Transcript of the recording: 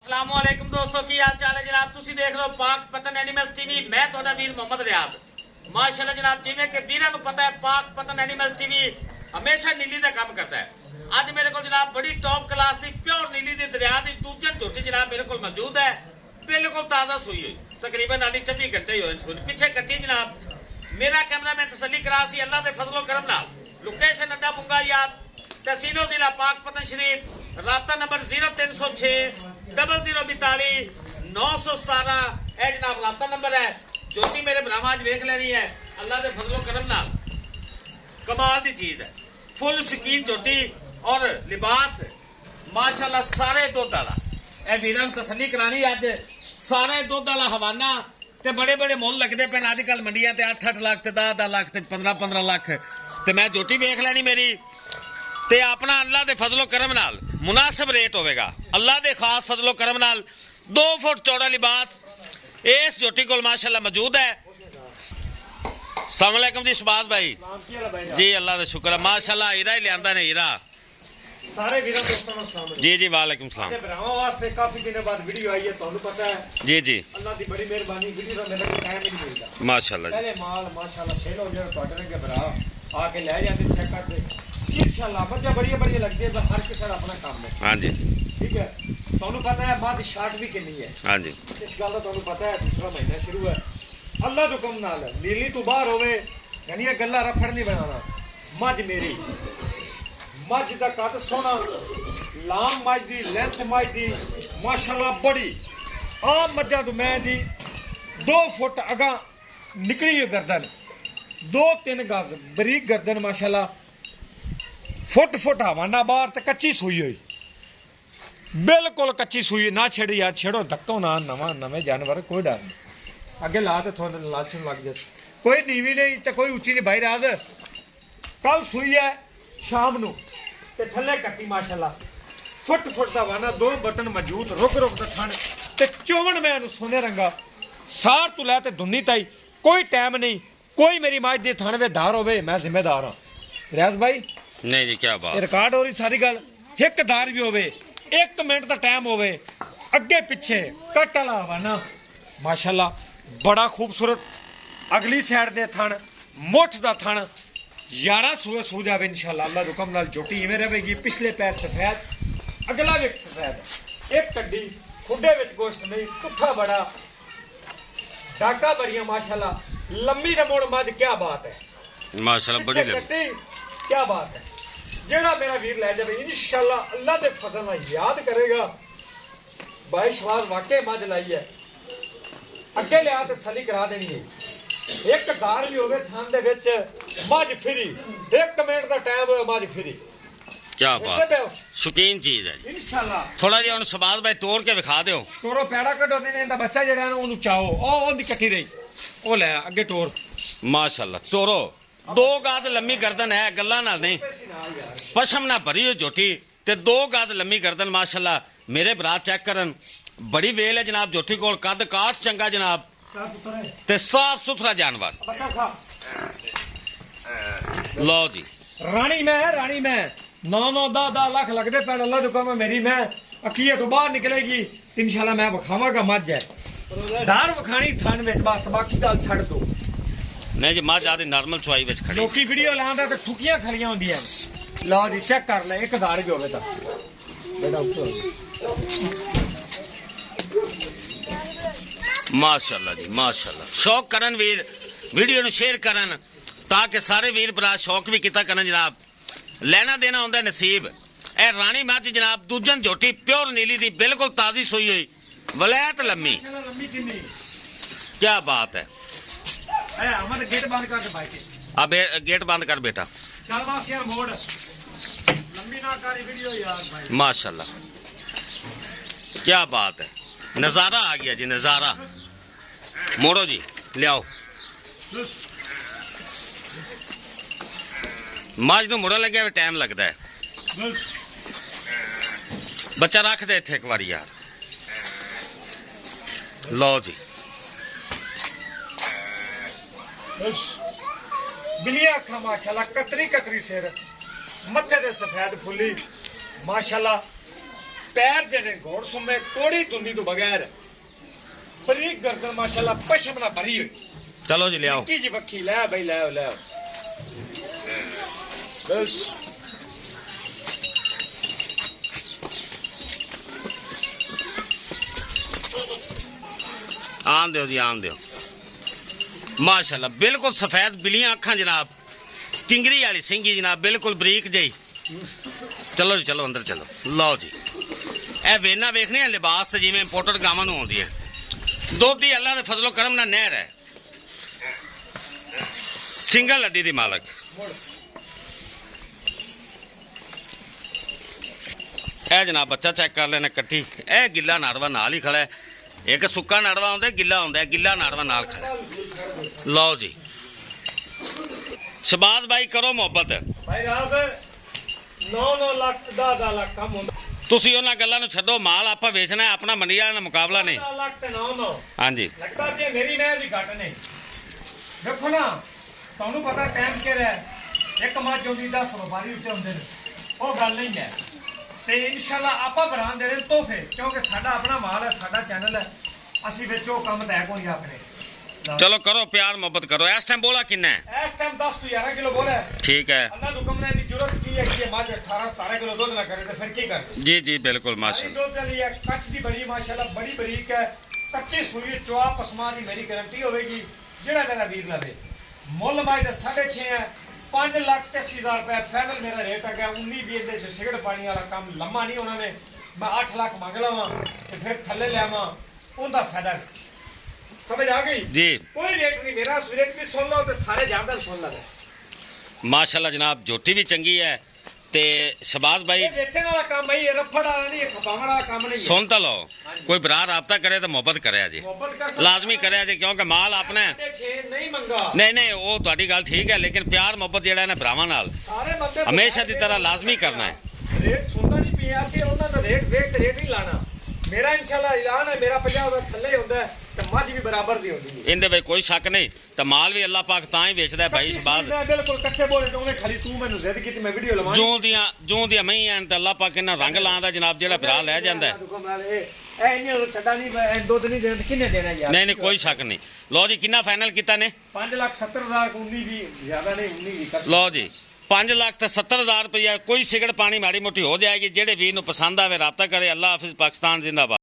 अस्सलाम वालेकुम दोस्तों की हाल चाल है जनाब तुसी देख रहे हो पाक पतन एनिमल्स टीवी मैं ਤੁਹਾਡਾ ਵੀਰ ਮੁਹੰਮਦ ਰਿਆਜ਼ ਮਾਸ਼ਾਅੱਲਾ ਜਨਾਬ ਜਿਵੇਂ ਕਿ ਵੀਰਾਂ ਨੂੰ ਪਤਾ ਹੈ ਪਾਕ ਪਤਨ ਐਨੀਮल्स टीवी ਹਮੇਸ਼ਾ ਨੀਲੀ ਦਾ ਕੰਮ ਕਰਦਾ ਹੈ ਅੱਜ ਮੇਰੇ ਕੋਲ ਜਨਾਬ ਬੜੀ ਟੌਪ ਕਲਾਸ ਦੀ ਪਿਓਰ ਨੀਲੀ ਦੀ ਦਰਿਆ ਦੀ ਦੂਜਨ ਝੋਟੀ ਜਨਾਬ ਮੇਰੇ ਕੋਲ ਮੌਜੂਦ ਹੈ ਬਿਲਕੁਲ ਤਾਜ਼ਾ ਸੂਈ ਹੋਈ ਤਕਰੀਬਨ 24 ਘੰਟੇ ਹੀ ਹੋਏ ਨੇ ਸੂਈ ਪਿੱਛੇ ਕੱਟੀ ਜਨਾਬ ਮੇਰਾ ਕੈਮਰਾਮੈਨ ਤਸੱਲੀ ਕਰਾ ਸੀ ਅੱਲਾ ਦੇ ਫਜ਼ਲੋ ਕਰਮ ਨਾਲ ਲੋਕੇਸ਼ਨ ਅੱਡਾ ਬੁੰਗਾ ਯਾਦ तहसीलो जिला पाक पतन शरीफ राबता नंबर 0306 0042 917 है जनाब राबता नंबर है ज्योति मेरे भरावां च वेख लेनी है अल्लाह दे फजलो करम नाल कमाल दी चीज है फुल शकीन ज्योति और लिबास माशाल्लाह सारे दुध वाला ए वीरां नूं तसल्ली करानी अज सारे दुध वाला हवाना ते बड़े बड़े मुल लगदे पे अजकल मंडियां ते 8-8 लाख ते 10-10 लाख ते 15-15 लाख ते मैं ज्योति वेख लेनी मेरी ਤੇ ਆਪਣਾ ਅੱਲਾ ਦੇ ਫਜ਼ਲੋ ਕਰਮ ਨਾਲ ਮੁਨਾਸਿਬ ਰੇਟ ਹੋਵੇਗਾ ਅੱਲਾ ਦੇ ਖਾਸ ਫਜ਼ਲੋ ਕਰਮ ਨਾਲ 2 ਫੁੱਟ ਚੌੜਾ ਲਿਬਾਸ ਇਸ ਝੋਟੀ ਕੋਲ ਮਾਸ਼ਾਅੱਲਾ ਮੌਜੂਦ ਹੈ अस्सलाम वालेकुम जी शबाज भाई जी अल्लाह का शुक्र है माशाअल्लाह हीरा ही लियांदा ने हीरा सारे वीरों दोस्तों को सलाम जी जी वालेकुम सलाम भरावां वास्ते काफी दिनों बाद वीडियो आई है ਤੁਹਾਨੂੰ पता है जी जी अल्लाह की बड़ी मेहरबानी वीडियो का मेरे को टाइम ही नहीं मिलता माशाअल्लाह पहले माल माशाअल्लाह सेल हो जाए ਤੁਹਾਡੇ के भरा आके ले जाते चेक करते इंशाल्लाह मजा बड़ी लगती है हर किसी का अपना काम है हाँ जी ठीक है ਤੁਹਾਨੂੰ पता है मध शार्ट भी कितनी है हाँ जी इस गल का ਤੁਹਾਨੂੰ पता है दूसरा महीना शुरू है अल्लाह तो हुक्म नाल नीली तो बाहर होवे यानी ये गल्ला रफड़ नहीं बनाना मझ मेरी मझ दा कद सोना लाम मझ दी लेंथ मझ दी माशाअल्लाह बड़ी आ मझा तो मैं दी 2 फुट अगा निकली हुई गर्दन 2-3 गज बरीक गर्दन माशाअल्लाह फुट हवाना बाहर ते कच्ची सूई हुई बिल्कुल कच्ची सूई ना छेड़ी यार छेड़ो धक्को ना नवे जानवर कोई डर नहीं अगे ला तो थोड़ा लालच लग जाए कोई नीवी नहीं तो कोई उची नहीं भाई राज कल सूई है शाम नू ते थले कट्टी माशाअल्लाह फुट दा वाना 2 बटन मजबूत रुक दा थण ते चोवन मैं सोने रंगा सार तू लै ते दुन्नी ताई कोई टाइम नहीं कोई मेरी माज दे थण दे धार होवे मैं जिम्मेदार हां रियाज भाई नहीं जी क्या बात रिकॉर्ड हो रही सारी गल एक धार भी होवे 1 मिनट दा टाइम होवे अगे पीछे कट वाला वाना माशाअल्लाह बड़ा खूबसूरत अगली साइड दे थण मुठ दा थण 11 सूए सू जावे इंशाल्लाह अल्लाह हुक्म नाल जोटी इवें रहेगी पिछले पैर सफेद अगला भी सफेद एक कड्डी खुडे विच गोश्त नहीं पुट्ठा बड़ा डाका बड़ियां माशाल्लाह लंबी रमोड़ मझ क्या बात है माशाअल्लाह बड़ी कट्टी क्या बात है जेड़ा मेरा वीर ले जावे इंशाल्लाह अल्लाह दे फजल नाल याद करेगा भाई शबाज वाकई मझ लाई है अगे लिया तो सली करा देनी है एक दार भी होवे थान दे विच मझ फिरी 1 मिनट दा टाइम होवे मझ फिरी क्या बात शौकीन चीज है जी इंशाल्लाह थोड़ा जिहा हुण शबाज भाई तोड़ के विखा दिओ तोड़ो पैड़ा कढो ने इंदा बच्चा जेड़ा ना ओनु चाओ ओ ओंदी कट्टी रही ओ ले अगे तोड़ माशाअल्लाह तोड़ो 2 गज लम्मी गर्दन है गल्ला नाल नहीं पशम ना भरी हुई झोटी ते 2 गज लम्मी गर्दन माशाअल्लाह मेरे भरा चेक करन बड़ी वेल है जनाब झोटी कोल कद काठ चंगा जनाब ते साफ सुथरा जानवर लो जी रानी मैं 9-9 लाख लगते पैन अल्लाह तो कम मेरी मैं अकीए तो बाहर निकलेगी इंशाल्लाह मैं विखावांगा मझ है दार विखानी थान में बस बाकी गल छड़ दो नहीं जी मझ आदि नॉर्मल चुआई विच खड़ी लोकी वीडियो लांदा ते ठुकियां खलियां होंदियां लो जी चेक कर ले एक दार भी होवे ता बेटा ऊपर माशाअल्लाह जी माशाअल्लाह शौक करन वीर वीडियो नु शेयर करन ताकि सारे वीर भरा शौक भी किता करन जनाब लेना देना होंदा नसीब ए रानी मझ जनाब दूजन झोटी प्योर नीली दी बिल्कुल ताजी सोई हुई वलैत लम्मी क्या बात है ए हमर गेट बंद कर दे भाई के अब गेट बंद कर बेटा चल बस यार मोड़ लंबी ना करी वीडियो यार भाई माशाअल्लाह क्या बात है नजारा आ गया जी नजारा मोड़ो जी ले आओ मझ नूं मुड़न लग्या भी टाइम लगता है बच्चा रख दे इत्थे एक बारी यार लो जी बिलिया अखा माशाल्लाह कतरी सिर मथे ते सफेद फुली माशाल्लाह ਪੈਰ ਜਿਹੜੇ ਘੋੜ ਸੁੰਮੇ ਕੋੜੀ ਧੁੰਦੀ ਤੋਂ ਬਗੈਰ ਬਰੀਕ ਗਰਦਨ ਮਾਸ਼ਾਅੱਲਾ ਪਸ਼ਮਨਾ ਭਰੀ ਹੋਈ ਚਲੋ ਜੀ ਲਿਆਓ ਨਿੱਕੀ ਜੀ ਬੱਖੀ ਲੈ ਬਈ ਲੈ ਬਸ ਆਮ ਦਿਓ ਜੀ ਆਮ ਦਿਓ ਮਾਸ਼ਾਅੱਲਾ ਬਿਲਕੁਲ ਸਫੈਦ ਬਿਲੀਆਂ ਅੱਖਾਂ ਜਨਾਬ ਕਿੰਗਰੀ ਵਾਲੀ ਸਿੰਘੀ ਜਨਾਬ ਬਿਲਕੁਲ ਬਰੀਕ ਜਿਹੀ ਚਲੋ ਜੀ ਚਲੋ ਅੰਦਰ ਚਲੋ ਲਓ ਜੀ ਇਹ ਵੇਨਾ ਵੇਖਣੇ ਆ ਲਿਬਾਸ ਤੇ ਜਿਵੇਂ ਇੰਪੋਰਟਡ ਗਾਵਾਂ ਨੂੰ ਆਉਂਦੀ ਹੈ ਦੁੱਧ ਦੀ ਅੱਲਾ ਦੇ ਫਜ਼ਲੋ ਕਰਮ ਨਾਲ ਨਹਿਰ ਹੈ ਸਿੰਗਲ ਹੱਡੀ ਦੀ ਮਾਲਕ ਇਹ ਜਨਾਬ ਬੱਚਾ ਚੈੱਕ ਕਰ ਲੈਣਾ ਕੱਟੀ ਇਹ ਗਿੱਲਾ ਨਾੜਵਾ ਨਾਲ ਹੀ ਖੜਾ ਹੈ ਇੱਕ ਸੁੱਕਾ ਨਾੜਵਾ ਹੁੰਦਾ ਗਿੱਲਾ ਹੁੰਦਾ ਗਿੱਲਾ ਨਾੜਵਾ ਨਾਲ ਖੜਾ ਲਓ ਜੀ ਸ਼ਬਾਜ਼ ਭਾਈ ਕਰੋ ਮੁਹੱਬਤ ਭਾਈ ਰਾਸ 9 ਲੱਖ 10 ਲੱਖ ਕੰਮ ਹੁੰਦਾ ਤੁਸੀਂ ਉਹਨਾਂ ਗੱਲਾਂ ਨੂੰ ਛੱਡੋ ਮਾਲ ਆਪਾਂ ਵੇਚਣਾ ਹੈ ਆਪਣਾ ਮੰਡੀਆਂ ਨਾਲ ਮੁਕਾਬਲਾ ਨਹੀਂ 10 ਲੱਖ ਤੇ 9 ਹਾਂਜੀ ਲੱਗਦਾ ਕਿ ਮੇਰੀ ਮੈਂ ਵੀ ਘੱਟ ਨਹੀਂ ਦੇਖੋ ਨਾ ਤੁਹਾਨੂੰ ਪਤਾ ਟਾਈਮ ਕਿਹੜਾ ਹੈ ਇੱਕ ਮੱਝ ਹੁੰਦੀ 10 ਵਪਾਰੀ ਉੱਤੇ ਹੁੰਦੇ ਨੇ ਉਹ ਗੱਲ ਨਹੀਂ ਹੈ ਤੇ ਇਨਸ਼ਾਅੱਲਾ ਆਪਾਂ ਬਰਾਂ ਦੇ ਨੇ ਤੋਹਫੇ ਕਿਉਂਕਿ ਸਾਡਾ ਆਪਣਾ ਮਾਲ ਹੈ ਸਾਡਾ ਚੈਨਲ ਹੈ ਅਸੀਂ ਵਿੱਚ ਉਹ ਕੰਮ ਤਾਂ ਕੋਈ ਆਪਣੇ ਚਲੋ ਕਰੋ ਪਿਆਰ ਮੁਹੱਬਤ ਕਰੋ ਇਸ ਟਾਈਮ ਬੋਲਾ ਕਿੰਨਾ ਹੈ ਇਸ ਟਾਈਮ 10 ਤੋਂ 11 ਕਿਲੋ ਬੋਲਾ ਠੀਕ ਹੈ ਅੱਲਾ ਦਾ ਹੁਕਮ ਨੇ ਦੀ ਜ਼ਰੂਰਤ ਕੀ ਹੈ ਕਿ ਮੱਝ 18 17 ਕਿਲੋ ਦੁੱਧ ਨਾ ਕਰੇ ਤੇ ਫਿਰ ਕੀ ਕਰੇ ਜੀ ਜੀ ਬਿਲਕੁਲ ਸਾਰੀ ਮਾਸ਼ਾਅੱਲਾ ਦੁੱਧ ਚਲੀ ਹੈ ਕੱਚ ਦੀ ਬੜੀ ਮਾਸ਼ਾਅੱਲਾ ਬੜੀ ਬਰੀਕ ਹੈ ਕੱਚੀ ਸੂਈ ਚਵਾ ਪਸਮਾ ਦੀ ਮੇਰੀ ਗਾਰੰਟੀ ਹੋਵੇਗੀ ਜਿਹੜਾ ਮੇਰਾ ਵੀਰ ਲਵੇ ਮੁੱਲ ਮਾਈ ਦਾ 6.5 ਹੈ 5,80,000 ਰੁਪਏ ਫਾਈਨਲ ਮੇਰਾ ਰੇਟ ਆ ਗਿਆ 19-20 ਦੇ ਚ ਸਿਗਰਟ ਪਾਣੀ ਵਾਲਾ ਕੰਮ ਲੰਮਾ ਨਹੀਂ ਉਹਨਾਂ ਨੇ ਮੈਂ 8 ਲੱਖ ਮੰਗ ਲਵਾਂ ਤੇ ਫਿਰ ਥੱਲੇ ਲਿਆਵਾਂ ਉਹਦਾ ਫਾਇਦਾ ਨਹੀਂ ਸਮਝ ਆ ਗਈ ਜੀ ਕੋਈ ਰੇਟ ਨਹੀਂ ਮੇਰਾ ਰੇਟ ਵੀ ਸੁਣ ਲਓ ਤੇ ਸਾਰੇ ਜਾਨਦਾਰ ਸੁਣ ਲਵੇ ਮਾਸ਼ਾਅੱਲਾ ਜਨਾਬ ਝੋਟੀ ਵੀ ਚੰਗੀ ਹੈ ਤੇ ਸ਼ਬਾਜ਼ ਭਾਈ ਇਹ ਵੇਚਣ ਵਾਲਾ ਕੰਮ ਹੈ ਇਹ ਰਫੜ ਵਾਲਾ ਨਹੀਂ ਇਹ ਖਪਾਉਣ ਵਾਲਾ ਕੰਮ ਨਹੀਂ ਹੈ ਸੁਣ ਤਾਂ ਲਓ ਕੋਈ ਭਰਾ ਰਾਬਤਾ ਕਰੇ ਤਾਂ ਮੁਹੱਬਤ ਕਰਿਆ ਜੀ ਮੁਹੱਬਤ ਕਰ ਲਾਜ਼ਮੀ ਕਰਿਆ ਜੀ ਕਿਉਂਕਿ ਮਾਲ ਆਪਣਾ ਹੈ 6 ਨਹੀਂ ਮੰਗਾ ਨਹੀਂ ਉਹ ਤੁਹਾਡੀ ਗੱਲ ਠੀਕ ਹੈ ਲੇਕਿਨ ਪਿਆਰ ਮੁਹੱਬਤ ਜਿਹੜਾ ਹੈ ਨਾ ਭਰਾਵਾਂ ਨਾਲ ਸਾਰੇ ਬੰਦੇ ਹਮੇਸ਼ਾ ਦੀ ਤਰ੍ਹਾਂ ਲਾਜ਼ਮੀ ਕਰਨਾ ਹੈ ਰੇਟ ਸੁਣਦਾ ਨਹੀਂ ਪਿਆ ਸੀ ਉਹਨਾਂ ਦਾ ਰੇਟ ਵੇਖ ਤੇ ਰੇਟ ਨਹੀਂ ਲਾਣਾ ਮੇਰਾ ਇਨਸ਼ਾਅੱਲਾ ਐਲਾਨ ਹੈ ਮੇਰਾ 50 ਦਾ ਥੱਲੇ ਹੁੰਦਾ ਹੈ ਤੇ ਮੱਝ ਵੀ ਬਰਾਬਰ ਦੀ ਹੁੰਦੀ ਹੈ ਇਹਦੇ ਵਿੱਚ ਕੋਈ ਸ਼ੱਕ ਨਹੀਂ ਤਾਂ ਮਾਲ ਵੀ ਅੱਲਾਹ ਪਾਕ ਤਾਂ ਹੀ ਵੇਚਦਾ ਹੈ ਭਾਈ ਸ਼ਬਾਜ਼ ਮੈਂ ਬਿਲਕੁਲ ਕੱਚੇ ਬੋਲੇ ਟੋਨੇ ਖਾਲੀ ਤੂੰ ਮੈਨੂੰ ਜ਼ਿੱਦ ਕੀਤੀ ਮੈਂ ਵੀਡੀਓ ਲਵਾਂ ਜੂੰ ਦੀਆਂ ਮਹੀਂ ਐਨ ਤੇ ਅੱਲਾਹ ਪਾਕ ਇਹਨਾਂ ਰੰਗ ਲਾਉਂਦਾ ਜਨਾਬ ਜਿਹੜਾ ਭਰਾ ਲੈ ਜਾਂਦਾ ਹੈ। ਇਹ ਨਹੀਂ ਛੱਡਾ ਨਹੀਂ ਦੁੱਧ ਨਹੀਂ ਦੇਣ ਕਿੰਨੇ ਦੇਣਾ ਯਾਰ ਨਹੀਂ ਕੋਈ ਸ਼ੱਕ ਨਹੀਂ ਲਓ ਜੀ ਕਿੰਨਾ ਫਾਈਨਲ ਕੀਤਾ ਨੇ 5,70,000 19 ਵੀ ਜ਼ਿਆਦਾ ਨਹੀਂ 19 ਵੀ ਕਰ ਲਓ ਜੀ 5,70,000 ਰੁਪਇਆ ਕੋਈ ਸਿਗਰਟ ਪਾਣੀ ਮਾੜੀ ਮੋਟੀ ਹੋ ਜਾਏਗੀ ਜਿਹੜੇ ਵੀਰ ਨੂੰ ਪਸੰਦ ਆਵੇ ਰਾਬਤਾ ਕਰੇ ਅੱਲਾਹ ਹਾਫਿਜ਼ ਪਾਕਿਸਤਾਨ ਜ਼ਿੰਦਾਬਾਦ।